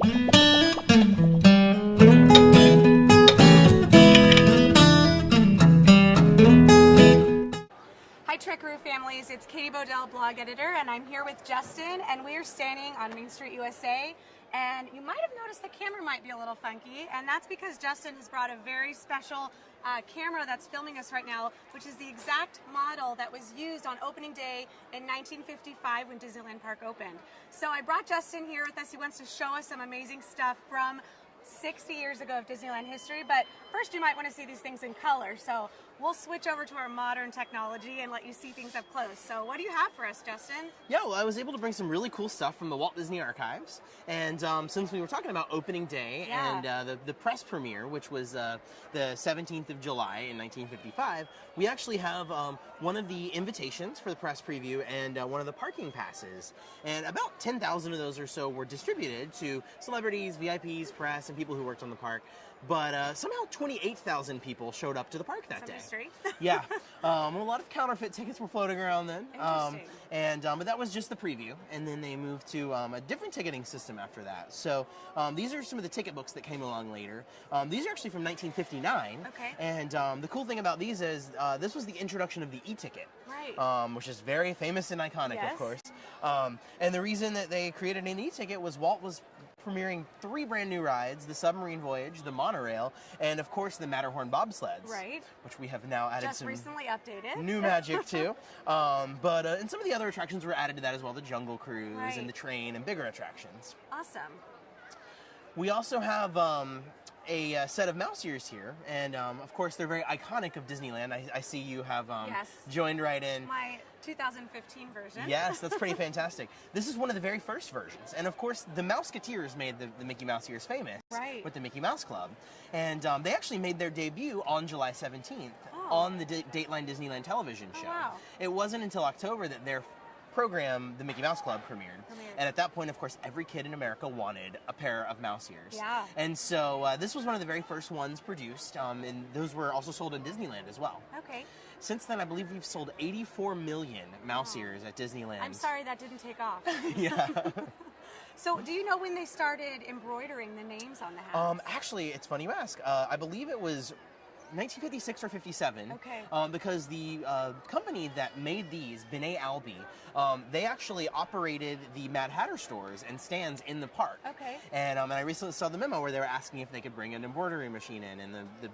Hi Trekkaroo families, it's Katie Bodell, blog editor, and I'm here with Justin, and we are standing on Main Street, USA. And you might have noticed the camera might be a little funky, and that's because Justin has brought a very special camera that's filming us right now, which is the exact model that was used on opening day in 1955 when Disneyland Park opened. So I brought Justin here with us. He wants to show us some amazing stuff from 60 years ago of Disneyland history, but first you might want to see these things in color. So we'll switch over to our modern technology and let you see things up close. So what do you have for us, Justin? Yeah, well, I was able to bring some really cool stuff from the Walt Disney Archives. And since we were talking about opening day and the press premiere, which was the 17th of July in 1955, we actually have one of the invitations for the press preview and one of the parking passes. And about 10,000 of those or so were distributed to celebrities, VIPs, press, and people who worked on the park. But somehow 28,000 people showed up to the park that day. Yeah, a lot of counterfeit tickets were floating around then. But that was just the preview, and then they moved to a different ticketing system after that. So these are some of the ticket books that came along later. These are actually from 1959. Okay. And the cool thing about these is this was the introduction of the e-ticket. Right. Which is very famous and iconic, Yes. of course. And the reason that they created an e-ticket was Walt was premiering 3 brand new rides: the submarine voyage, the monorail, and of course the Matterhorn bobsleds. Right. Which we have now added Just some recently updated. new magic to. And some of the other attractions were added to that as well: the Jungle Cruise and the train and bigger attractions. Awesome. We also have a set of mouse ears here, and of course they're very iconic of Disneyland. I see you have joined right in. My 2015 version. Yes, that's pretty fantastic. This is one of the very first versions, and of course the Mouseketeers made the Mickey Mouse ears famous with the Mickey Mouse Club, and they actually made their debut on July 17th on the Dateline Disneyland television show. Wow. It wasn't until October that their program, the Mickey Mouse Club, premiered. And at that point, of course, every kid in America wanted a pair of mouse ears. Yeah. And so this was one of the very first ones produced, and those were also sold in Disneyland as well. Okay. Since then, I believe we've sold 84 million mouse ears at Disneyland. I'm sorry that didn't take off. Yeah. So, do you know when they started embroidering the names on the hats? Actually, it's funny you ask. I believe it was 1956 or 57. Okay. Because the company that made these, Benet Albi, they actually operated the Mad Hatter stores and stands in the park. Okay. And I recently saw the memo where they were asking if they could bring an embroidery machine in the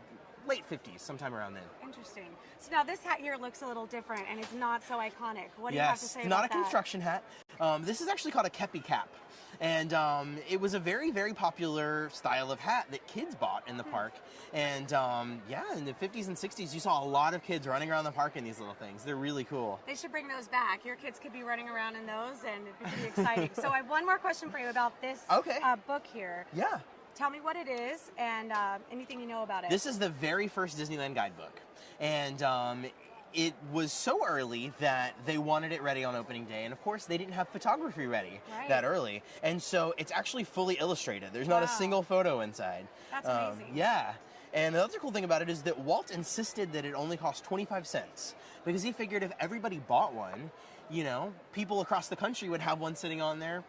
late 50s, sometime around then. Interesting. So now this hat here looks a little different and it's not so iconic. What do you have to say it's about not a that? construction hat. This is actually called a kepi cap. And it was a very, very popular style of hat that kids bought in the park. And in the 50s and 60s, you saw a lot of kids running around the park in these little things. They're really cool. They should bring those back. Your kids could be running around in those and it'd be pretty exciting. So I have one more question for you about this book here. Yeah. Tell me what it is and anything you know about it. This is the very first Disneyland guidebook. And it was so early that they wanted it ready on opening day. And of course, they didn't have photography ready that early. And so it's actually fully illustrated. There's not a single photo inside. That's amazing. Yeah. And the other cool thing about it is that Walt insisted that it only cost 25 cents because he figured if everybody bought one, you know, people across the country would have one sitting on their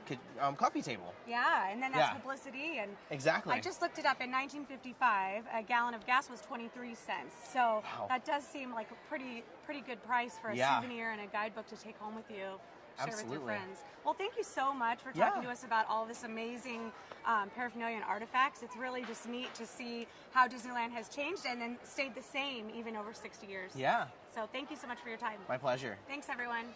coffee table. Yeah, and then that's publicity. And exactly. I just looked it up. In 1955, a gallon of gas was 23 cents. So that does seem like a pretty good price for a souvenir and a guidebook to take home with you. Share with your friends. Well, thank you so much for talking to us about all this amazing paraphernalia and artifacts. It's really just neat to see how Disneyland has changed and then stayed the same even over 60 years. Yeah. So thank you so much for your time. My pleasure. Thanks, everyone.